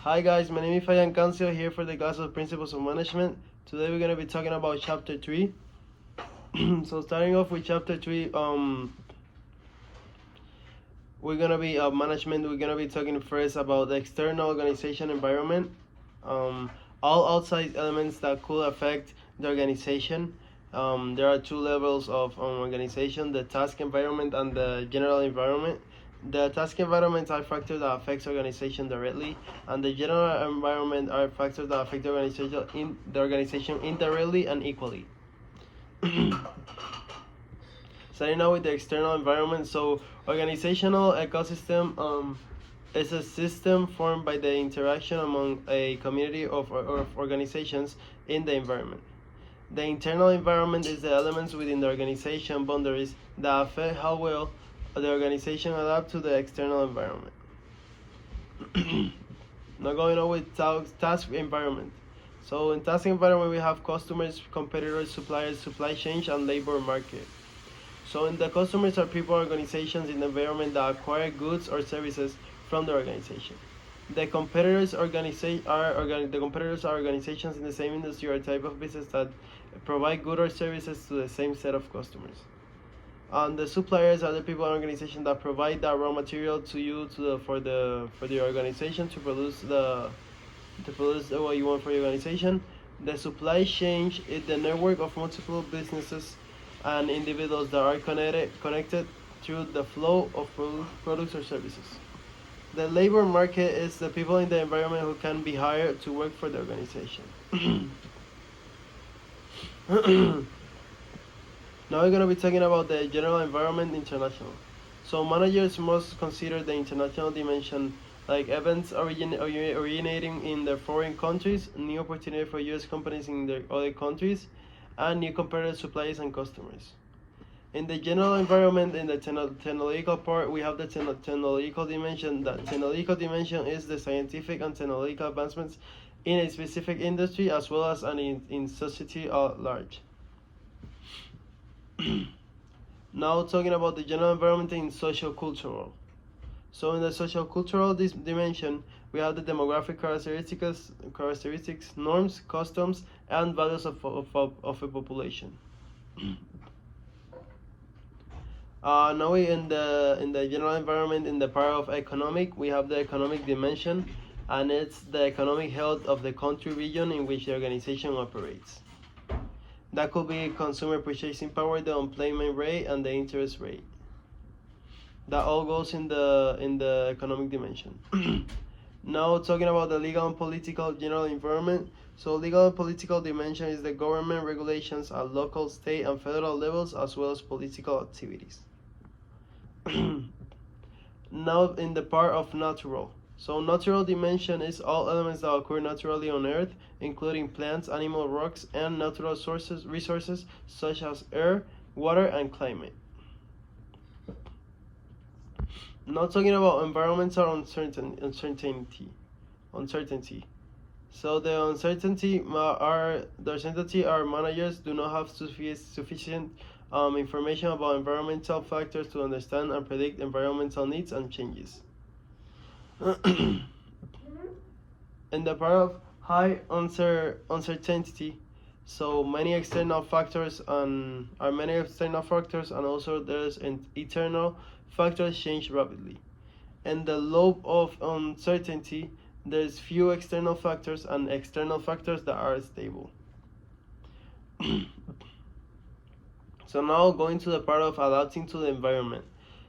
Hi guys, my name is Fayan Cancio here for the class of Principles of Management. Today we're gonna be talking about chapter 3. So starting off with chapter 3, we're gonna be management. We're gonna be talking first about the external organization environment, all outside elements that could affect the organization. There are two levels of organization: the task environment and the general environment. The task environments are factors that affect organization directly, and the general environment are factors that affect the organization indirectly and equally. Starting out with the external environment, so organizational ecosystem is a system formed by the interaction among a community of organizations in the environment. The internal environment is the elements within the organization boundaries that affect how well the organization adapt to the external environment. Now going on with task environment. So in task environment we have customers, competitors, suppliers, supply chain, and labor market. So in the customers are people, organizations in the environment that acquire goods or services from the organization. The competitors are organizations in the same industry or type of business that provide goods or services to the same set of customers. And the suppliers are the people and organizations that provide that raw material to you for the organization to produce what you want for your organization. The supply chain is the network of multiple businesses and individuals that are connected through the flow of products or services. The labor market is the people in the environment who can be hired to work for the organization. Now we're going to be talking about the general environment international. So managers must consider the international dimension, like events originating in the foreign countries, new opportunity for U.S. companies in the other countries, and new competitive suppliers and customers. In the general environment, in the technological part, we have the technological dimension. The technological dimension is the scientific and technological advancements in a specific industry as well as in society at large. Now talking about the general environment in social-cultural. So in the social-cultural dimension, we have the demographic characteristics, norms, customs, and values of a population. Now we in the general environment, in the part of economic, we have the economic dimension, and it's the economic health of the country region in which the organization operates. That could be consumer purchasing power, the unemployment rate, and the interest rate. That all goes in the economic dimension. Now talking about the legal and political general environment. So legal and political dimension is the government regulations at local, state, and federal levels, as well as political activities. Now in the part of natural. So natural dimension is all elements that occur naturally on Earth, including plants, animal, rocks, and natural resources such as air, water, and climate. Now talking about environmental uncertainty. So the uncertainty are managers do not have sufficient information about environmental factors to understand and predict environmental needs and changes. In the part of high uncertainty, so many external factors and also there's an internal factors change rapidly. In the low of uncertainty, there's few external factors and external factors that are stable. So now going to the part of adapting to the environment.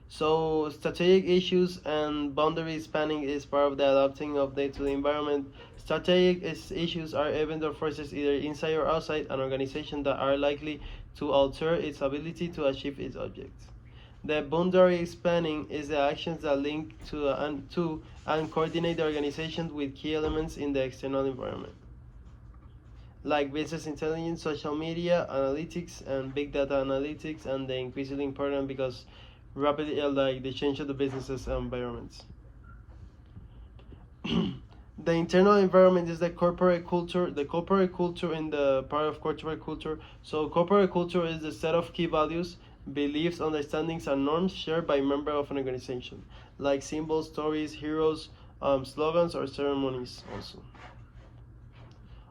So strategic issues and boundary spanning is part of the adapting to the environment. Strategic issues are events or forces either inside or outside an organization that are likely to alter its ability to achieve its objects. The boundary spanning is the actions that link to and coordinate the organization with key elements in the external environment, like business intelligence, social media analytics, and big data analytics, and the increasingly important because rapidly like the change of the businesses environments. The internal environment is the corporate culture. The corporate culture in the part of corporate culture. So corporate culture is the set of key values, beliefs, understandings, and norms shared by members of an organization, like symbols, stories, heroes, slogans or ceremonies also.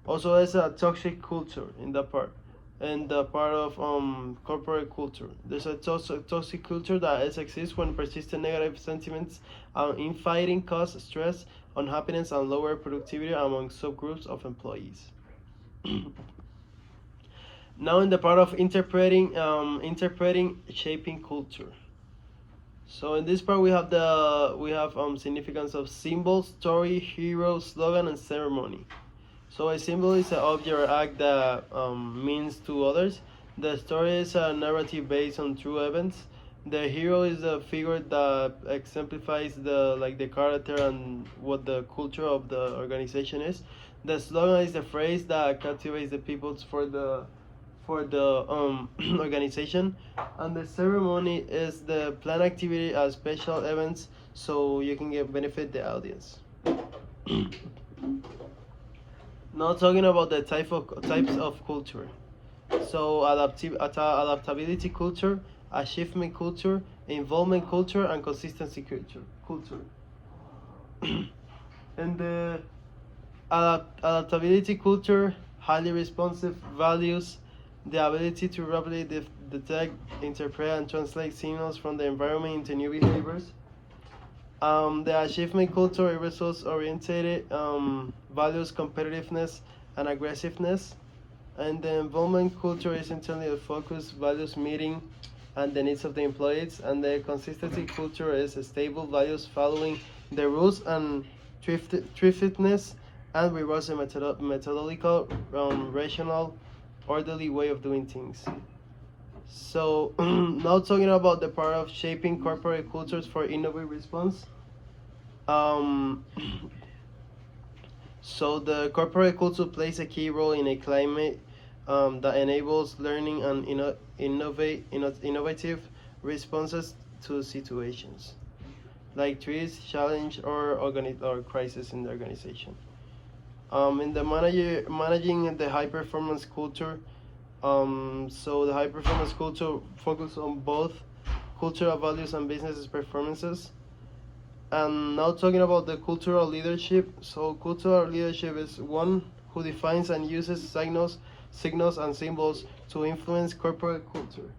Also, there's a toxic culture in that part. In the part of corporate culture, there's a toxic culture that exists when persistent negative sentiments infighting cause stress, unhappiness, and lower productivity among subgroups of employees. Now, in the part of interpreting shaping culture. So in this part we have significance of symbol, story, hero, slogan, and ceremony. So a symbol is an object or act that means to others. The story is a narrative based on true events. The hero is a figure that exemplifies the character and what the culture of the organization is. The slogan is the phrase that captivates the people for the organization, and the ceremony is the planned activity as special events so you can get benefit the audience. Now talking about the types of culture. So adaptability culture, achievement culture, involvement culture, and consistency culture. And the adaptability culture, highly responsive, values the ability to rapidly detect, interpret, and translate signals from the environment into new behaviors. The achievement culture is results oriented, values competitiveness and aggressiveness. And the involvement culture is internally focused, values meeting and the needs of the employees. And the consistency culture is a stable, values following the rules and thriftiness and rewards a methodological, rational, orderly way of doing things. So now talking about the part of shaping corporate cultures for innovative response. Um, so the corporate culture plays a key role in a climate that enables learning and innovative responses to situations like threats, challenge, or crisis in the organization. In the managing the high performance culture, so the high performance culture focus on both cultural values and business performances. And now talking about the cultural leadership. So cultural leadership is one who defines and uses signals and symbols to influence corporate culture.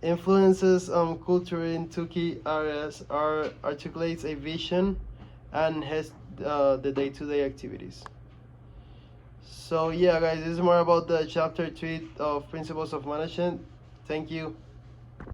Influences on culture in two key areas are articulates a vision and has the day-to-day activities. So yeah, guys, this is more about the chapter 3 of Principles of Management. Thank you.